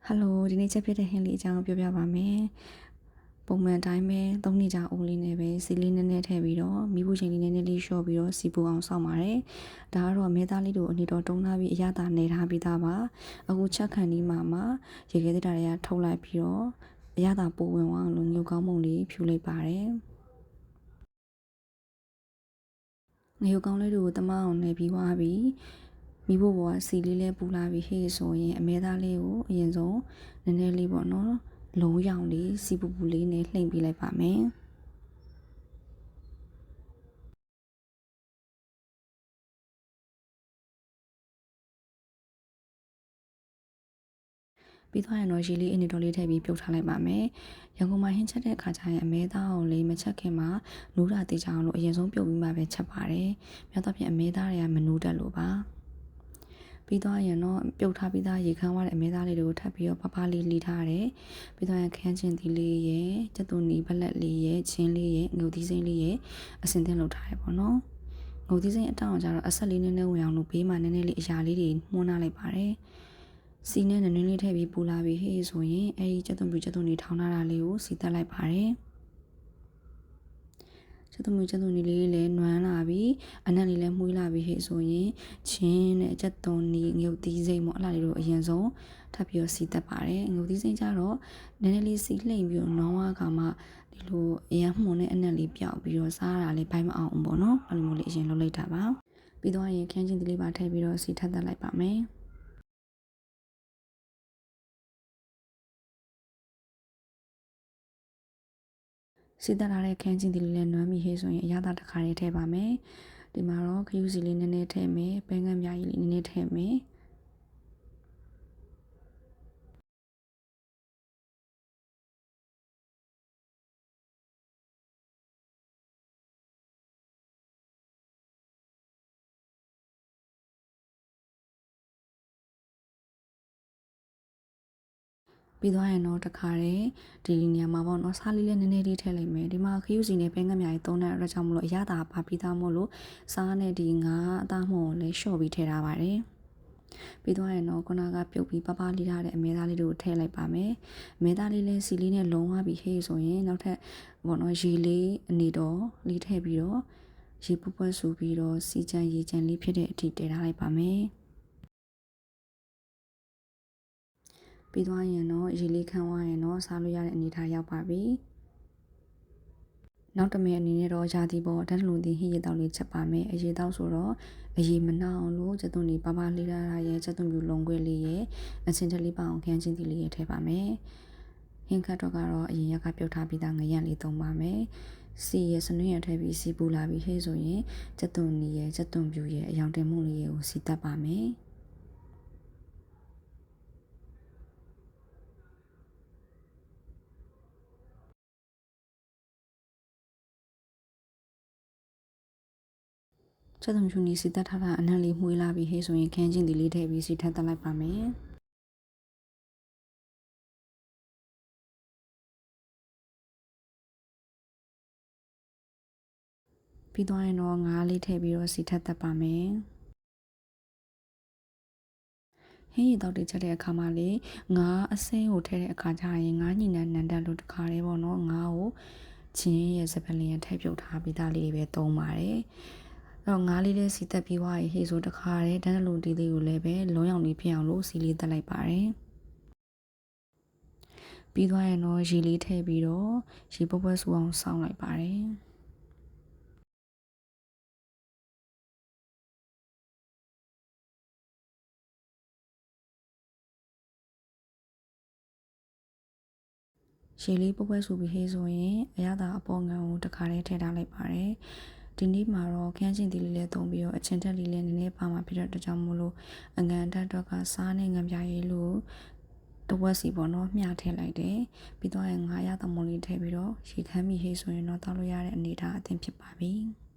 ဟယ်လိုဒီနေ့ချက်ဖြစ်တဲ့ဟင်းလေးအကြောင်းပြောပြပါမယ်ပုံမှန်တိုင်းပဲ3နှစ်ကြာအိုးလေးနဲ့ပဲစီလေးနည်းနည်းထည့်ပြီးတော့မိဖို့ချိန်လေးနည်းနည်းလေးလျှော့ပြီးတော့စီပူအောင်စောင့်ပါတယ်ဒါကတော့မဲသားလေးတို့အနေတော်တုံးထားပြီးအရသာနေထားပြီးသားပါအခုချက်ခံဒီမှာရေခဲတက်တာတွေကထုတ်လိုက်ပြီးတော့အရသာပိုဝင်အောင်လို့ညှို့ကောင်းမုံလေးဖြူလိုက်ပါတယ်ငရုတ်ကောင်းလေးတွေကိုတမအောင်နေပြီးွားပြီးမိဖို့ဘောကစီလေးလဲပူလာပြီးဟေ့ဆိုရင်အမဲသားလေးကိုအရင်ဆုံးနည်းနည်းလေးပေါ့နော်လုံးရောင်လေးစီပူပူလေးနဲ့လှိမ့်ပေးလိုက်ပါမယ်ပြီးသွားရင်တော့ရေလေးအင်းတော်လေးထည့်ပြီးပြုတ်ထားလိုက်ပါမယ်ရန်ကုန်မှာဟင်းချက်တဲ့အခါကျရင်အမဲသားအောင်လေးမချက်ခင်မှာနူးတာတေးချအောင်လို့အရင်ဆုံးပြုတ်ပြီးမှပဲချက်ပါတယ်များသောအားဖြင့်အမဲသားတွေကမနူးတတ်လို့ပါပြီးသွားရင်တော့ပြုတ်ထားပြီးသားရေခမ်းသွားတဲ့အမဲသားလေးတွေကိုထပ်ပြီးတော့ပပလေးလှီထားရတယ်။ပြီးသွားရင်ခန်းချင်းသီးလေးရဲ့ကျက်သွန်နီဘလက်လေးရဲ့ချင်းလေးရဲ့ငုတ်သီးစိမ့်လေးရဲ့အစင်သင်းလုပ်ထားရပေါ့နော်။ငုတ်သီးစိမ့်အတောင်ကျတော့အဆက်လေးနည်းနည်းဝင်အောင်လို့ဘေးမှာနည်းနည်းလေးအရာလေးတွေမှုန်းထားလိုက်ပါတယ်။စီနဲ့နည်းနည်းလေးထည့်ပြီးပူလာပြီးဟေးဆိုရင်အဲဒီကျက်သွန်ပြူကျက်သွန်နီထောင်းထားတာလေးကိုစီတက်လိုက်ပါတယ်။ကျက်သွန်နီလေးလည်းနွမ်းလာပြီးအနက်လေးလည်းမှုေးလာပြီးဟဲ့ဆိုရင်ချင်းနဲ့ကျက်သွန်နီငုတ်သီးစိမ့်ပေါ့အလားလေးတို့အရင်ဆုံးထပ်ပြီးတော့စီတက်ပါတယ်ငုတ်သီးစိမ့်ကျတော့နည်းနည်းလေးစီလှိမ့်ပြီးတော့နောင်းရခါမှဒီလိုအရန်မှုန်နဲ့အနက်လေးပြောက်ပြီးတော့စားရတာလေးဘိုင်းမအောင်ပေါ့နော်အဲ့လိုမျိုးလေးအရင်လုပ်လိုက်တာပါပြီးတော့ရင်ခန်းချင်းသီးလေးပါထည့်ပြီးတော့စီထပ်တက်လိုက်ပါမယ်စီတက်လာတဲ့ခန်းချင်းဒီလေးနဲ့နွမ်းမိဟေးဆိုရင်အရသာတစ်ခါလေးထည့်ပါမယ်ဒီမှာတော့ခရူးစီလေးနည်းနည်းထည့်မယ်ပဲငန်းပြားကြီးလေးနည်းနည်းထည့်မယ်ပြီးသွားရင်တော့တခါတည်းဒီနေရာမှာပေါ့နော်စားလေးလေးနည်းနည်းလေးထည့်လိုက်မယ်ဒီမှာခရူးစီနဲ့ပဲငန်းများကြီးသုံးတဲ့အတွက်ကြောင့်မလို့အရသာပါပြီးသားမို့လို့စားနဲ့ဒီငါအသားမှုန်ကိုလည်းလျှော့ပြီးထည့်ထားပါတယ်ပြီးသွားရင်တော့ခုနကပြုတ်ပြီးပပလေးထားတဲ့အမဲသားလေးတွေကိုထည့်လိုက်ပါမယ်အမဲသားလေးလည်းစီလေးနဲ့လုံးဝပြီးဟေးဆိုရင်နောက်ထပ်ပေါ့နော်ရေလေးအနေတော့လေးထည့်ပြီးတော့ရေပူပွက်ဆူပြီးတော့စီချမ်းရေချမ်းလေးဖြစ်တဲ့အထိတည်ထားလိုက်ပါမယ်ပြီးသွားရင်တော့ရေလေးခမ်းသွားရင်တော့စားလို့ရတဲ့အနေအထားရောက်ပါပြီနောက်တစ်မဲအနေနဲ့တော့ရာသီပေါ်ဓာတ်လုံသီးဟင်းရည်တောက်လေးချက်ပါမယ်အရေးတောက်ဆိုတော့အရေးမနှောက်အောင်လို့ကျက်သွန်လေးပါလေးလာရဲ့ကျက်သွန်ပြူလုံခွဲလေးရဲ့အချင်းချက်လေးပအောင်ခန်းချင်းသီးလေးရဲ့ထည့်ပါမယ်ဟင်းခတ်တော့ကတော့အရင်ရက်ကပြုတ်ထားပြီးသားငရံလေးသုံးပါမယ်စီရဲ့စနွင်းရထည့်ပြီးစီပူလာပြီးဟဲ့ဆိုရင်ကျက်သွန်နီရဲ့ကျက်သွန်ပြူရဲ့အယောင်တင်မှုလေးကိုစီတက်ပါမယ်ချက်သွန်ဖြူနီစီတက်ထားတာအနံ့လေးမှုေးလာပြီးဟဲ့ဆိုရင်ခန်းချင်းဒီလေးထည့်ပြီးစီထပ်တက်လိုက်ပါမယ်ပြီးသွားရင်တော့ငါးလေးထည့်ပြီးတော့စီထပ်တက်ပါမယ်ဟင်းရည်တောက်တွေချက်တဲ့အခါမှာလေငါးအစင်းကိုထည့်တဲ့အခါကျရင်ငါးညိနှံနံတက်လို့တခါလေးပေါ့နော်ငါးကိုချင်းရဲ့စပလင်ရထည့်ပြုတ်ထားပြီးသားလေးတွေပဲသုံးပါတယ်တော့ငါးလေးလေးစီတက်ပြီးွားရေဟေးဆိုတခါတည်းတန်းလုံတီးလေးကိုလည်းပဲလုံးရောင်လေးဖြစ်အောင်လို့စီလေးတက်လိုက်ပါတယ်ပြီးသွားရင်တော့ရေလေးထည့်ပြီးတော့ရေပွက်ပွက်ဆူအောင်စောင့်လိုက်ပါတယ်ရေလေးပွက်ပွက်ဆူပြီးဟေးဆိုရင်အရသာအပေါ်ငံကိုတခါတည်းထည့်ထားလိုက်ပါတယ်ဒီနေ့မှာတော့ခန်းချင်းသီးလေးလည်းသုံးပြီးတော့အချင်းတက်လေးလည်းနည်းနည်းပါမှာဖြစ်တဲ့အတွက်ကြောင့်မို့လို့အငံတက်တော့ကစားနဲ့ငံပြားရေးလို့တဝက်စီပေါ့နော်မျှထည့်လိုက်တယ်ပြီးတော့ငါးရသမုံလေးထည့်ပြီးတော့ရေခမ်းမိဟေးဆိုရင်တော့တောက်လို့ရတဲ့အနေအထားအသင့်ဖြစ်ပါပြီ။